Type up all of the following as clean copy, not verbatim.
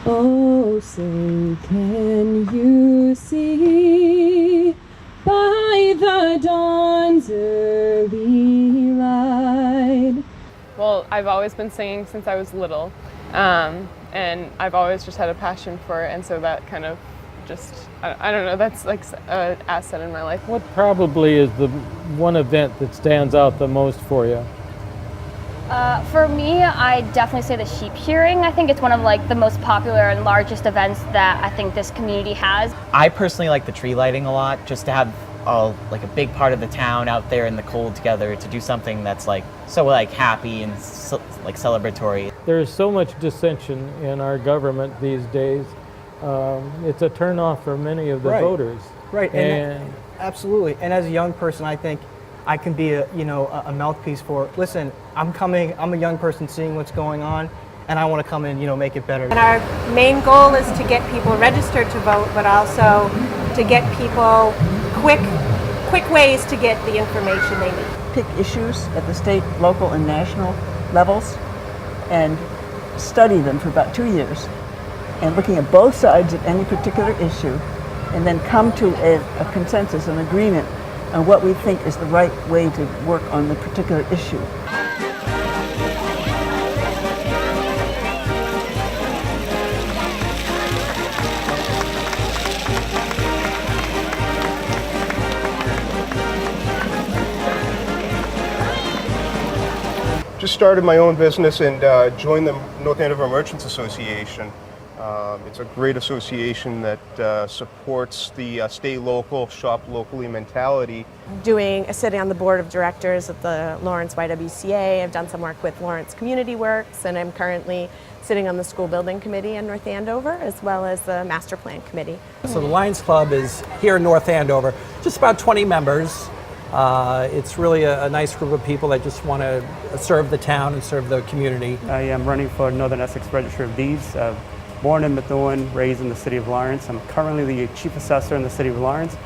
Oh, say can you see by the dawn's early light? Well, I've always been singing since I was little, and I've always just had a passion for it, and so that kind of just, I don't know, that's like an asset in my life. What probably is the one event that stands out the most for you? For me, I definitely say the sheep shearing. I think it's one of like the most popular and largest events that I think this community has. I personally like the tree lighting a lot, just to have like a big part of the town out there in the cold together to do something that's like so like happy and like celebratory. There's so much dissension in our government these days. It's a turnoff for many of the voters. Right, and absolutely. And as a young person, I think I can be a mouthpiece for, listen, I'm a young person seeing what's going on, and I want to come in, make it better. And our main goal is to get people registered to vote, but also to get people quick ways to get the information they need. Pick issues at the state, local, and national levels and study them for about 2 years, and looking at both sides of any particular issue, and then come to a consensus, an agreement on what we think is the right way to work on the particular issue. Just started my own business and joined the North Andover Merchants Association. It's a great association that supports the stay local, shop locally mentality. Sitting on the board of directors at the Lawrence YWCA. I've done some work with Lawrence Community Works, and I'm currently sitting on the school building committee in North Andover, as well as the master plan committee. So the Lions Club is here in North Andover, just about 20 members. It's really a nice group of people that just want to serve the town and serve the community. I am running for Northern Essex Register of Deeds. Born in Methuen, raised in the city of Lawrence. I'm currently the chief assessor in the city of Lawrence.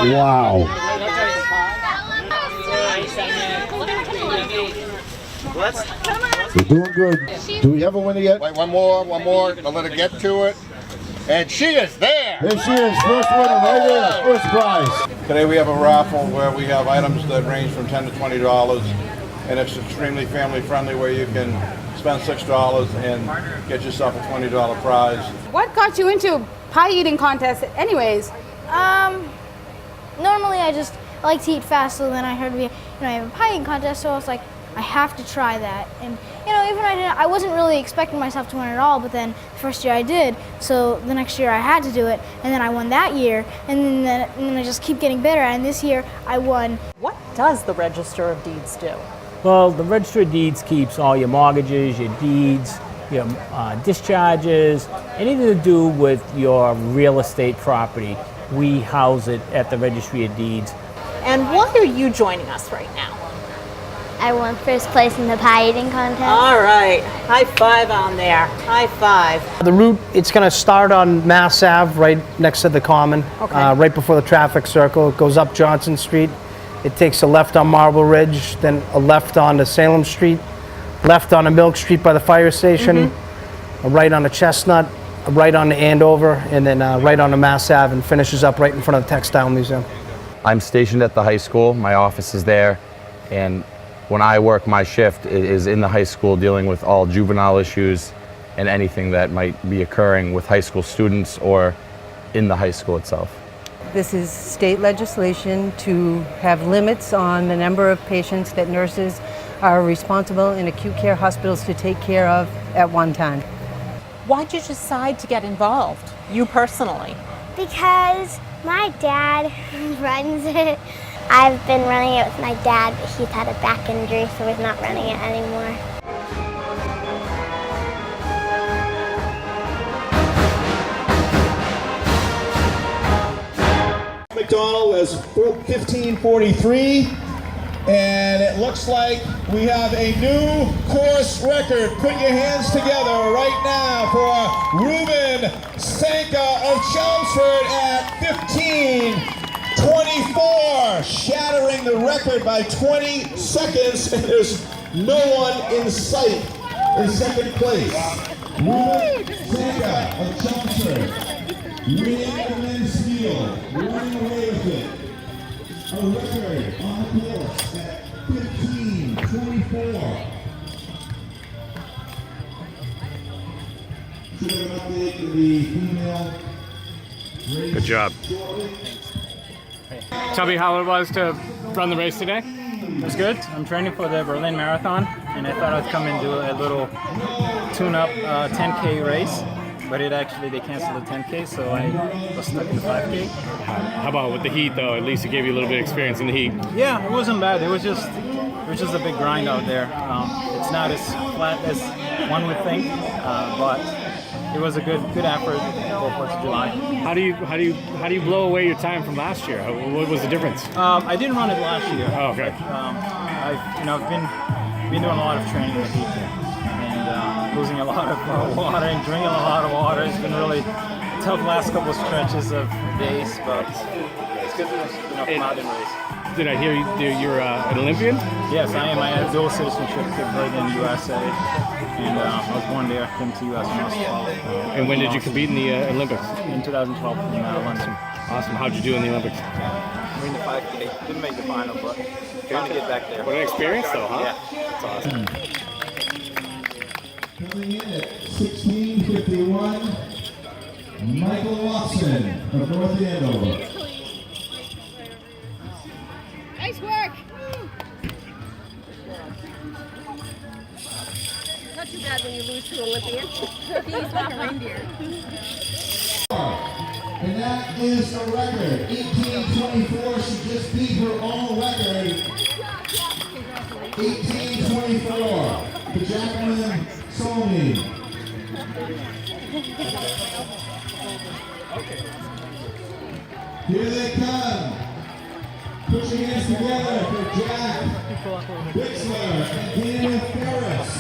Wow. You're doing good. Do we ever win it yet? Wait, one more. I'll let her get to it. And she is there! There she is, first winner right there, first prize. Today we have a raffle where we have items that range from $10 to $20, and it's extremely family friendly where you can spend $6 and get yourself a $20 prize. What got you into pie eating contests anyways? Normally I like to eat fast, so then I heard I have a pie eating contest, so I was like, I have to try that. And even I wasn't really expecting myself to win at all, but then the first year I did, so the next year I had to do it, and then I won that year, and then I just keep getting better, and this year I won. What does the Register of Deeds do? Well, the Register of Deeds keeps all your mortgages, your deeds, your discharges, anything to do with your real estate property. We house it at the Registry of Deeds. And why are you joining us right now? I won first place in the pie eating contest. All right, high five on there, high five. The route, it's going to start on Mass Ave, right next to the Common, right before the traffic circle. It goes up Johnson Street. It takes a left on Marble Ridge, then a left onto Salem Street, left onto Milk Street by the fire station, a right onto Chestnut, a right onto Andover, and then right onto Mass Ave, and finishes up right in front of the Textile Museum. I'm stationed at the high school. My office is there, and when I work, my shift is in the high school dealing with all juvenile issues and anything that might be occurring with high school students or in the high school itself. This is state legislation to have limits on the number of patients that nurses are responsible in acute care hospitals to take care of at one time. Why'd you decide to get involved, you personally? Because my dad runs it. I've been running it with my dad, but he's had a back injury, so he's not running it anymore. McDonald as 15:43, and it looks like we have a new course record. Put your hands together right now for Ruben Sanka of Chelmsford at 15:24, shattering behind the record by 20 seconds, and there's no one in sight in second place. Ruben Sanka of Chelmsford, winning the men's field, running away with it. A record on the course at 15:24. Good job. Tell me how it was to run the race today. It was good. I'm training for the Berlin Marathon, and I thought I'd come and do a little tune-up 10K race, but they canceled the 10K, so I was stuck in the 5K. How about with the heat, though? At least it gave you a little bit of experience in the heat. Yeah, it wasn't bad. It was just a big grind out there. It's not as flat as one would think, but it was a good effort for 4th of July. How do you blow away your time from last year? What was the difference? I didn't run it last year. Oh, okay. I've been doing a lot of training in the heat and losing a lot of water and drinking a lot of water. It's been really tough last couple of stretches of days, but it's good to come out and race. Did I hear you're an Olympian? Yes, I am. I have dual citizenship, Britain and USA, and I was born there, came to US when I was 12. And when did you compete in the Olympics? In 2012 in London. Awesome. How'd you do in the Olympics? We're in the 5K. Didn't make the final, but trying to get back there. What an experience, though, huh? Yeah, that's awesome. Coming in at 16:51, Michael Watson of North Andover. Nice work. Not too bad when you lose to Olympians. He's like a reindeer. And that is a record. 18:24. She just beat her own record. 18:24 for Jacqueline Solney. Here they come. Put your hands together for Jack Wixler and Daniel Ferris.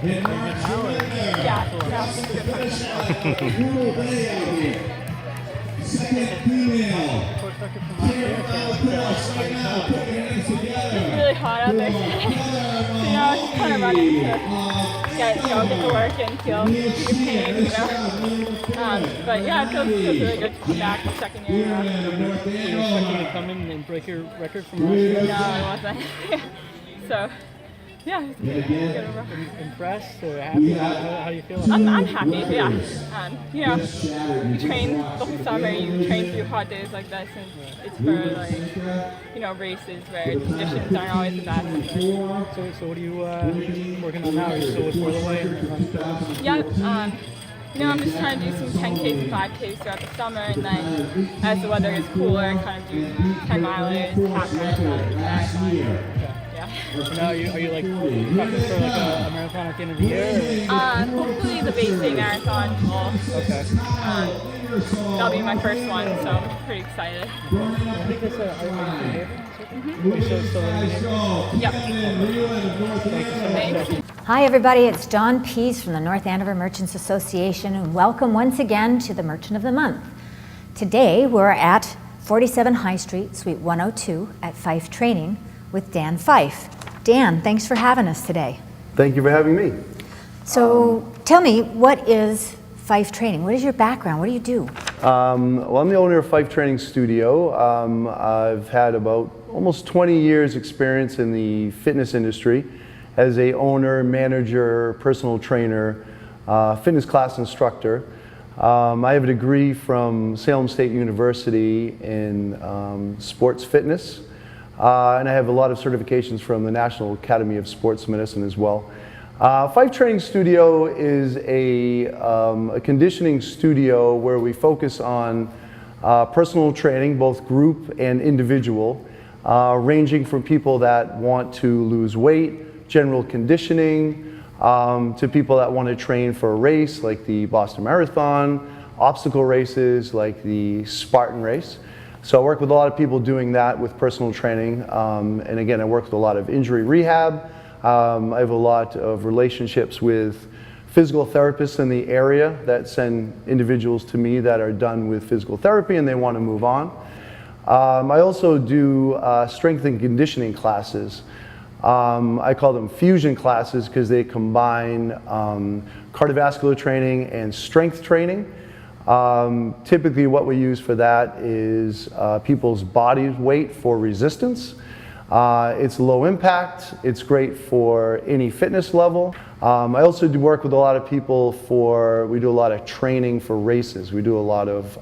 And Mark Schlinder. Crossing the finish line. Brutal day out here. Second female. Here on the course right now. Put your hands together. It's really hot out there today. So, it's kind of running to get to work and feel your pain, but yeah, it feels really good to come back the second year. Were you expecting to come in and break your record from last year? No, I wasn't. So, yeah, it's good. Impressed or happy? How do you feel? I'm happy, yeah. You train the whole summer, you train through hot days like this, and it's for races where the conditions aren't always the best. So what are you working on now? Are you still with Whirlaway? Yeah, I'm just trying to do some 10Ks and 5Ks throughout the summer, and then as the weather gets cooler, kind of do 10 milers, half marathons, Now, are you prepping for a marathon at the end of the year? Hopefully the Bay State Marathon will that'll be my first one, so I'm pretty excited. I think it's Hi everybody, it's Dawn Pease from the North Andover Merchants Association, and welcome once again to the Merchant of the Month. Today we're at 47 High Street, Suite 102 at Fife Training with Dan Fife. Dan, thanks for having us today. Thank you for having me. So tell me, what is Fife Training? What is your background? What do you do? Well, I'm the owner of Fife Training Studio. I've had about almost 20 years experience in the fitness industry as a owner, manager, personal trainer, fitness class instructor. I have a degree from Salem State University in sports fitness, and I have a lot of certifications from the National Academy of Sports Medicine as well. Fife Training Studio is a conditioning studio where we focus on personal training, both group and individual, ranging from people that want to lose weight, general conditioning, to people that want to train for a race like the Boston Marathon, obstacle races like the Spartan race. So I work with a lot of people doing that with personal training, and again, I work with a lot of injury rehab. I have a lot of relationships with physical therapists in the area that send individuals to me that are done with physical therapy and they want to move on. I also do strength and conditioning classes. I call them fusion classes because they combine cardiovascular training and strength training. Typically what we use for that is people's body weight for resistance. It's low impact, it's great for any fitness level. I also do work with a lot of people we do a lot of training for races. We do a lot of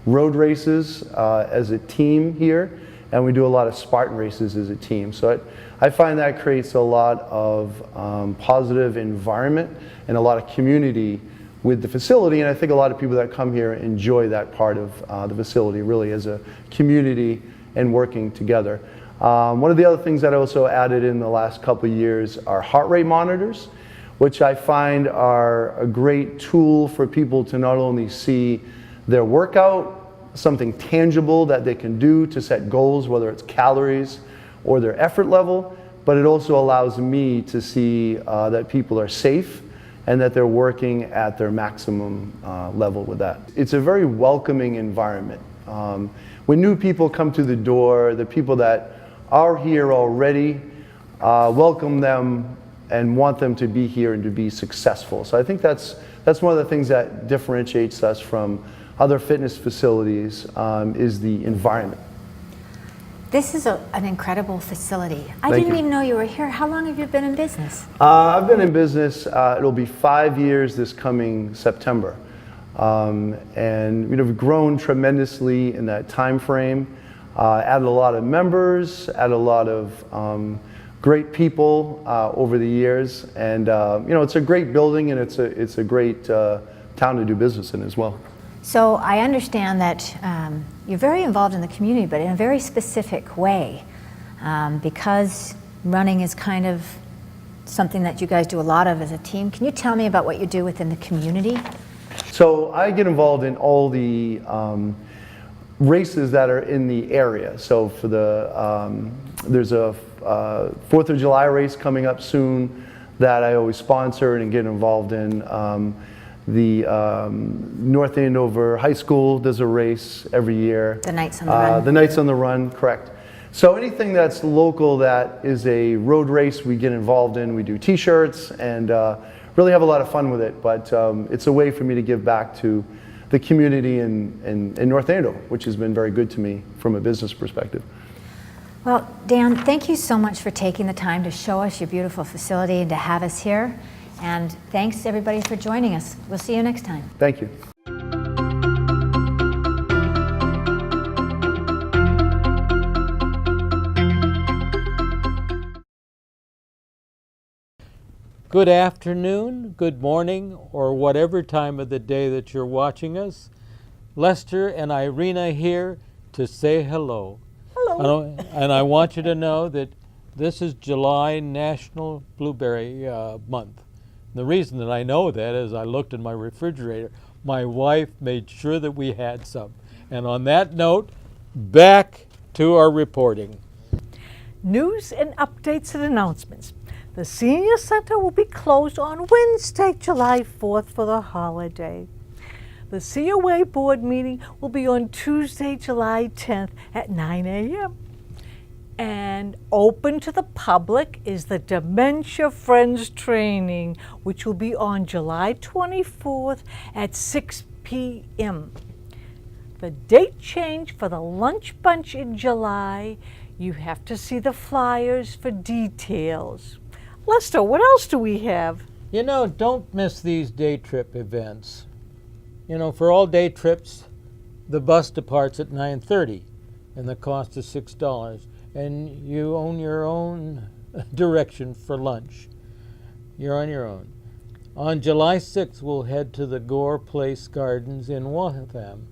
road races as a team here, and we do a lot of Spartan races as a team. So I find that creates a lot of positive environment and a lot of community with the facility, and I think a lot of people that come here enjoy that part of the facility, really as a community and working together. One of the other things that I also added in the last couple of years are heart rate monitors, which I find are a great tool for people to not only see their workout, something tangible that they can do to set goals, whether it's calories or their effort level, but it also allows me to see that people are safe and that they're working at their maximum level with that. It's a very welcoming environment. When new people come to the door, the people that are here already welcome them and want them to be here and to be successful. So I think that's one of the things that differentiates us from other fitness facilities is the environment. This is an incredible facility. I Thank didn't you. even know you were here. How long have you been in business? I've been in business, it'll be 5 years this coming September. And we've grown tremendously in that time frame, added a lot of members, added a lot of great people over the years. And it's a great building and it's a great town to do business in as well. So I understand that you're very involved in the community, but in a very specific way, because running is kind of something that you guys do a lot of as a team. Can you tell me about what you do within the community? So I get involved in all the races that are in the area. So for there's a 4th of July race coming up soon that I always sponsor and get involved in. The North Andover High School does a race every year. The Knights on the Run. The Knights on the Run, correct. So anything that's local that is a road race, we get involved in. We do t-shirts and really have a lot of fun with it. But it's a way for me to give back to the community in North Andover, which has been very good to me from a business perspective. Well, Dan, thank you so much for taking the time to show us your beautiful facility and to have us here. And thanks everybody for joining us. We'll see you next time. Thank you. Good afternoon, good morning, or whatever time of the day that you're watching us. Lester and Irina here to say hello. Hello. And I want you to know that this is July National Blueberry Month. The reason that I know that is I looked in my refrigerator. My wife made sure that we had some. And on that note, back to our reporting. News and updates and announcements. The Senior Center will be closed on Wednesday, July 4th for the holiday. The COA board meeting will be on Tuesday, July 10th at 9 a.m. And open to the public is the Dementia Friends Training, which will be on July 24th at 6 p.m. The date change for the Lunch Bunch in July, you have to see the flyers for details. Lester, what else do we have? You know, don't miss these day trip events. You know, for all day trips, the bus departs at 9:30 and the cost is $6. And you own your own direction for lunch. You're on your own. On July 6th, we'll head to the Gore Place Gardens in Waltham.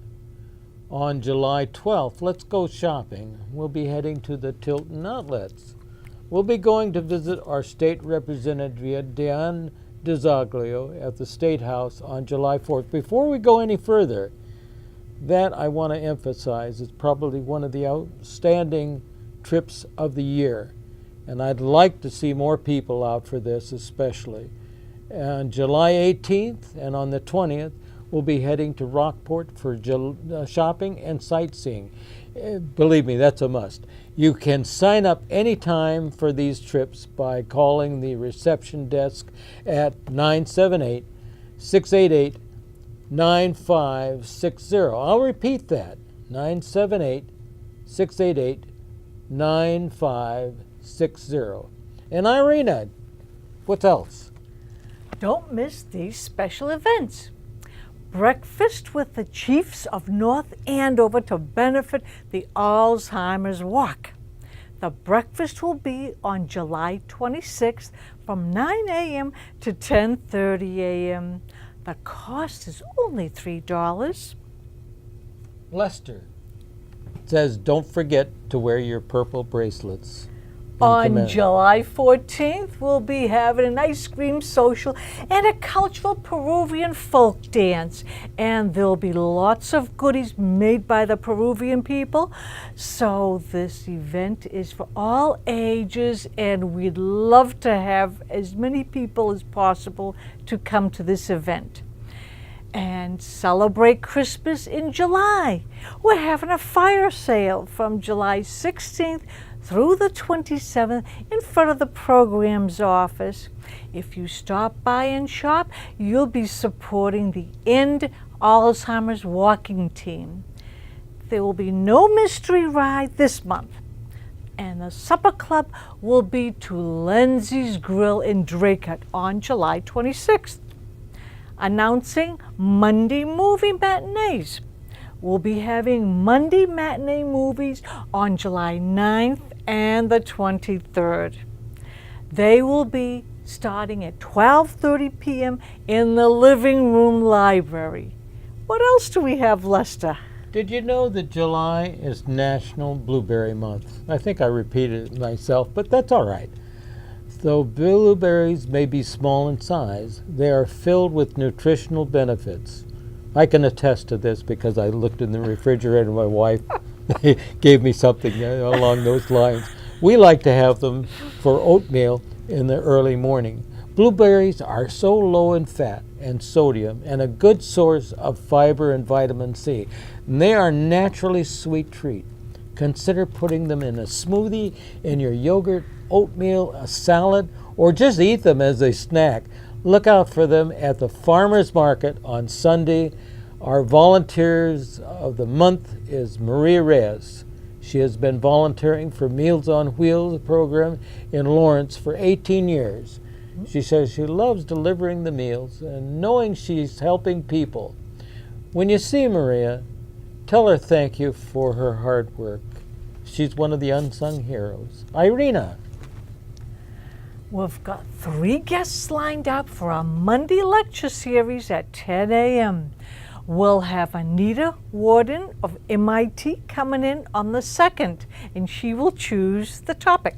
On July 12th, let's go shopping. We'll be heading to the Tilton Outlets. We'll be going to visit our state representative, Diane DeZoglio, at the State House on July 4th. Before we go any further, that I want to emphasize is probably one of the outstanding trips of the year, and I'd like to see more people out for this especially. On July 18th and on the 20th, will be heading to Rockport for shopping and sightseeing. Believe me, that's a must. You can sign up anytime for these trips by calling the reception desk at 978-688-9560. I'll repeat that, 978-688-9560. And Irina, what else? Don't miss these special events. Breakfast with the Chiefs of North Andover to benefit the Alzheimer's Walk. The breakfast will be on July 26th from 9 a.m. to 10:30 a.m. The cost is only $3. Lester says don't forget to wear your purple bracelets. On July 14th, we'll be having an ice cream social and a cultural Peruvian folk dance. And there'll be lots of goodies made by the Peruvian people. So this event is for all ages, and we'd love to have as many people as possible to come to this event. And celebrate Christmas in July. We're having a fire sale from July 16th through the 27th in front of the program's office. If you stop by and shop, you'll be supporting the End Alzheimer's Walking Team. There will be no mystery ride this month. And the supper club will be to Lindsay's Grill in Draycott on July 26th. Announcing Monday movie matinees. We'll be having Monday matinee movies on July 9th and the 23rd. They will be starting at 12:30 p.m. in the living room library. What else do we have, Lester? Did you know that July is National Blueberry Month? I think I repeated it myself, but that's all right. Though blueberries may be small in size, they are filled with nutritional benefits. I can attest to this because I looked in the refrigerator and my wife gave me something along those lines. We like to have them for oatmeal in the early morning. Blueberries are so low in fat and sodium and a good source of fiber and vitamin C. And they are a naturally sweet treat. Consider putting them in a smoothie, in your yogurt, oatmeal, a salad, or just eat them as a snack. Look out for them at the farmer's market on Sunday. Our volunteers of the month is Maria Reyes. She has been volunteering for Meals on Wheels program in Lawrence for 18 years. She says she loves delivering the meals and knowing she's helping people. When you see Maria, tell her thank you for her hard work. She's one of the unsung heroes. Irina. We've got 3 guests lined up for a Monday lecture series at 10 a.m. We'll have Anita Warden of MIT coming in on the 2nd, and she will choose the topic.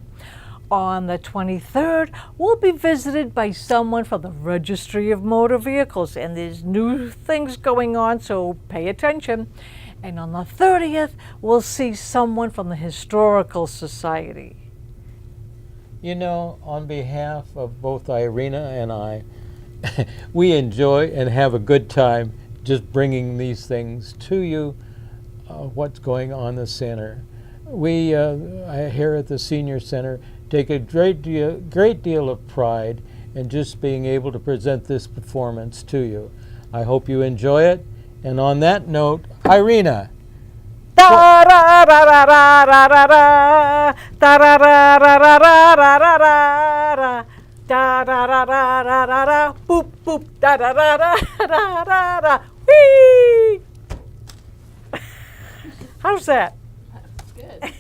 On the 23rd, we'll be visited by someone from the Registry of Motor Vehicles, and there's new things going on, so pay attention. And on the 30th, we'll see someone from the Historical Society. You know, on behalf of both Irina and I, we enjoy and have a good time just bringing these things to you, what's going on in the center. We here at the Senior Center take a great deal of pride in just being able to present this performance to you. I hope you enjoy it. And on that note, Irina. Da da da da da da da da da da da da da da da da da da boop boop da da da da da da da whee. How's that? That's good.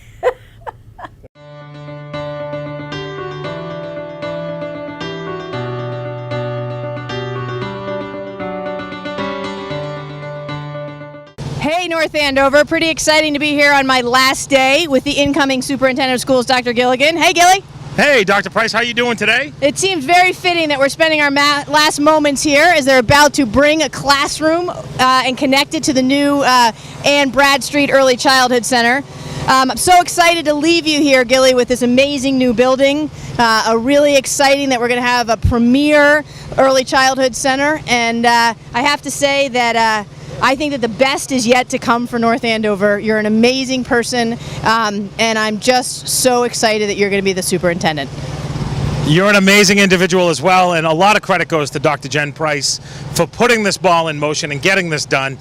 Hey, North Andover. Pretty exciting to be here on my last day with the incoming Superintendent of Schools, Dr. Gilligan. Hey, Gilly. Hey, Dr. Price, how you doing today? It seems very fitting that we're spending our last moments here as they're about to bring a classroom and connect it to the new Ann Bradstreet Early Childhood Center. I'm so excited to leave you here, Gilly, with this amazing new building. Really exciting that we're going to have a premier early childhood center. And I have to say that I think that the best is yet to come for North Andover. You're an amazing person, and I'm just so excited that you're going to be the superintendent. You're an amazing individual as well, and a lot of credit goes to Dr. Jen Price for putting this ball in motion and getting this done.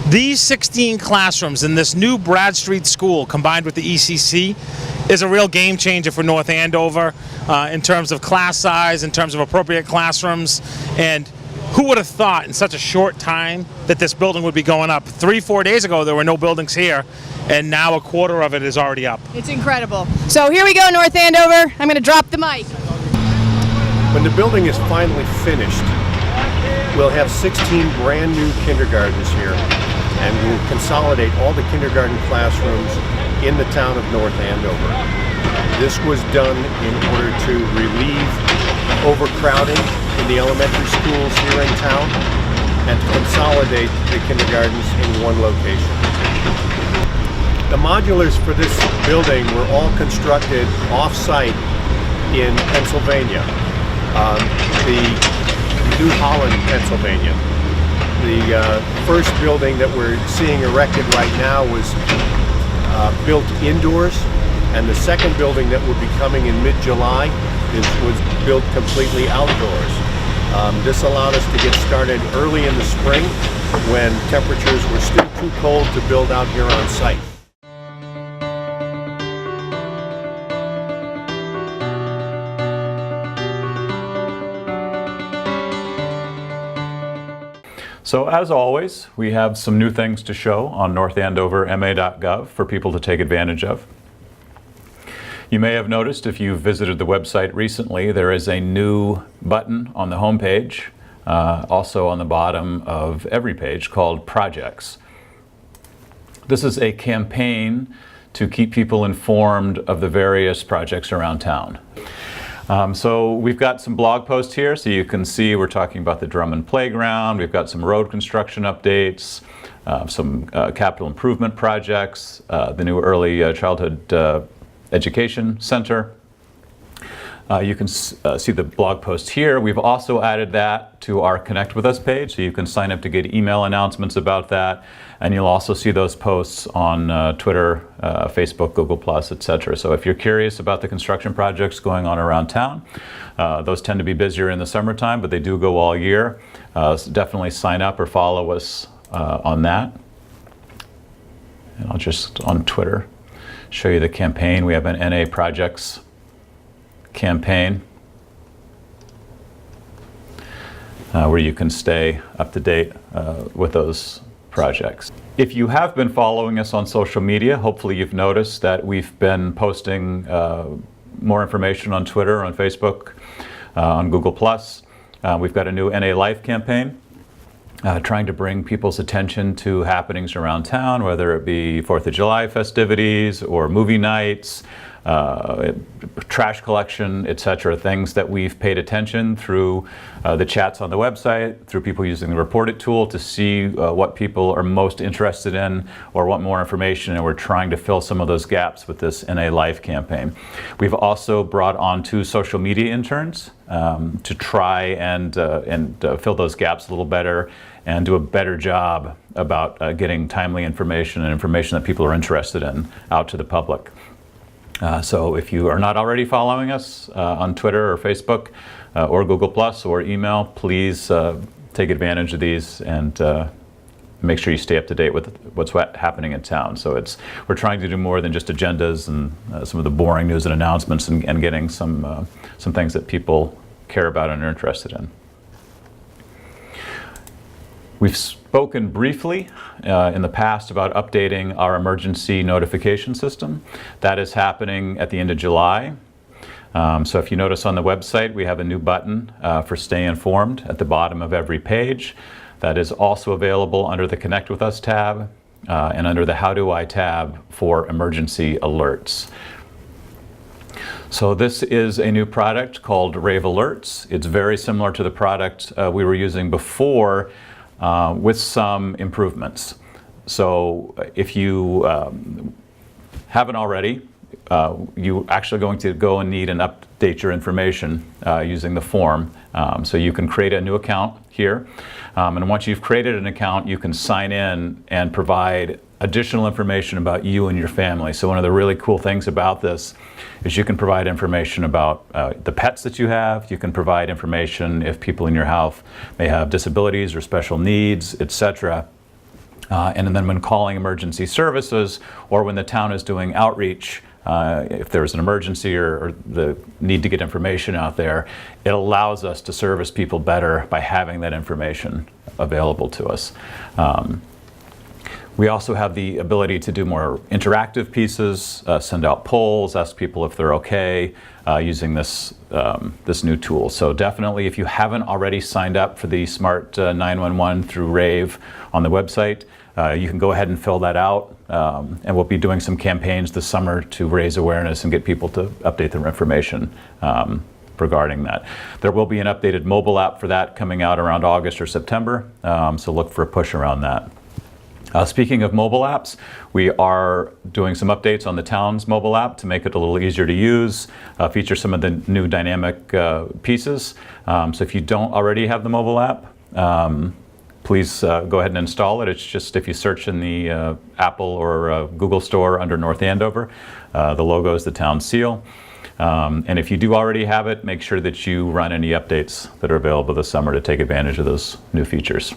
These 16 classrooms in this new Brad Street school combined with the ECC is a real game changer for North Andover in terms of class size, in terms of appropriate classrooms, and who would have thought in such a short time that this building would be going up? 3-4 days ago there were no buildings here, and now a quarter of it is already up. It's incredible. So here we go, North Andover. I'm going to drop the mic. When the building is finally finished, we'll have 16 brand new kindergartens here, and we'll consolidate all the kindergarten classrooms in the town of North Andover. This was done in order to relieve overcrowding in the elementary schools here in town and to consolidate the kindergartens in one location. The modulars for this building were all constructed off-site in Pennsylvania, the New Holland, Pennsylvania. The first building that we're seeing erected right now was built indoors, and the second building that will be coming in mid-July was built completely outdoors. This allowed us to get started early in the spring when temperatures were still too cold to build out here on site. So as always, we have some new things to show on northandoverma.gov for people to take advantage of. You may have noticed if you've visited the website recently, there is a new button on the home page, also on the bottom of every page, called Projects. This is a campaign to keep people informed of the various projects around town. So we've got some blog posts here, so you can see we're talking about the Drummond Playground. We've got some road construction updates, some capital improvement projects, the new Early Childhood Education Center. You can see the blog post here. We've also added that to our Connect With Us page, so you can sign up to get email announcements about that. And you'll also see those posts on Twitter, Facebook, Google+, etc. So if you're curious about the construction projects going on around town, those tend to be busier in the summertime, but they do go all year. So definitely sign up or follow us on that. And I'll just, on Twitter, show you the campaign. We have an NA Projects campaign where you can stay up to date with those projects. If you have been following us on social media, hopefully you've noticed that we've been posting more information on Twitter, on Facebook, on Google+. We've got a new NA Life campaign trying to bring people's attention to happenings around town, whether it be 4th of July festivities or movie nights, trash collection, etc. Things that we've paid attention through the chats on the website, through people using the Report It tool to see what people are most interested in or want more information, and we're trying to fill some of those gaps with this NA Life campaign. We've also brought on 2 social media interns to try and fill those gaps a little better and do a better job about getting timely information and information that people are interested in out to the public. So if you are not already following us on Twitter or Facebook or Google+ or email, please take advantage of these and make sure you stay up to date with what's happening in town. So we're trying to do more than just agendas and some of the boring news and announcements, and getting some things that people care about and are interested in. We've spoken briefly in the past about updating our emergency notification system. That is happening at the end of July. So if you notice on the website, we have a new button for Stay Informed at the bottom of every page. That is also available under the Connect With Us tab and under the How Do I tab for emergency alerts. So this is a new product called Rave Alerts. It's very similar to the product we were using before, with some improvements. So if you haven't already, you're actually going to go and need and update your information using the form. So you can create a new account here. And once you've created an account, you can sign in and provide additional information about you and your family. So one of the really cool things about this is you can provide information about the pets that you have. You can provide information if people in your house may have disabilities or special needs, etc. And then when calling emergency services or when the town is doing outreach, if there's an emergency or the need to get information out there, it allows us to service people better by having that information available to us. We also have the ability to do more interactive pieces, send out polls, ask people if they're okay using this new tool. So definitely, if you haven't already signed up for the Smart 911 through Rave on the website, you can go ahead and fill that out. And we'll be doing some campaigns this summer to raise awareness and get people to update their information regarding that. There will be an updated mobile app for that coming out around August or September, so look for a push around that. Speaking of mobile apps, we are doing some updates on the town's mobile app to make it a little easier to use, feature some of the new dynamic pieces. So if you don't already have the mobile app, please go ahead and install it. It's just if you search in the Apple or Google store under North Andover, the logo is the town seal. And if you do already have it, make sure that you run any updates that are available this summer to take advantage of those new features.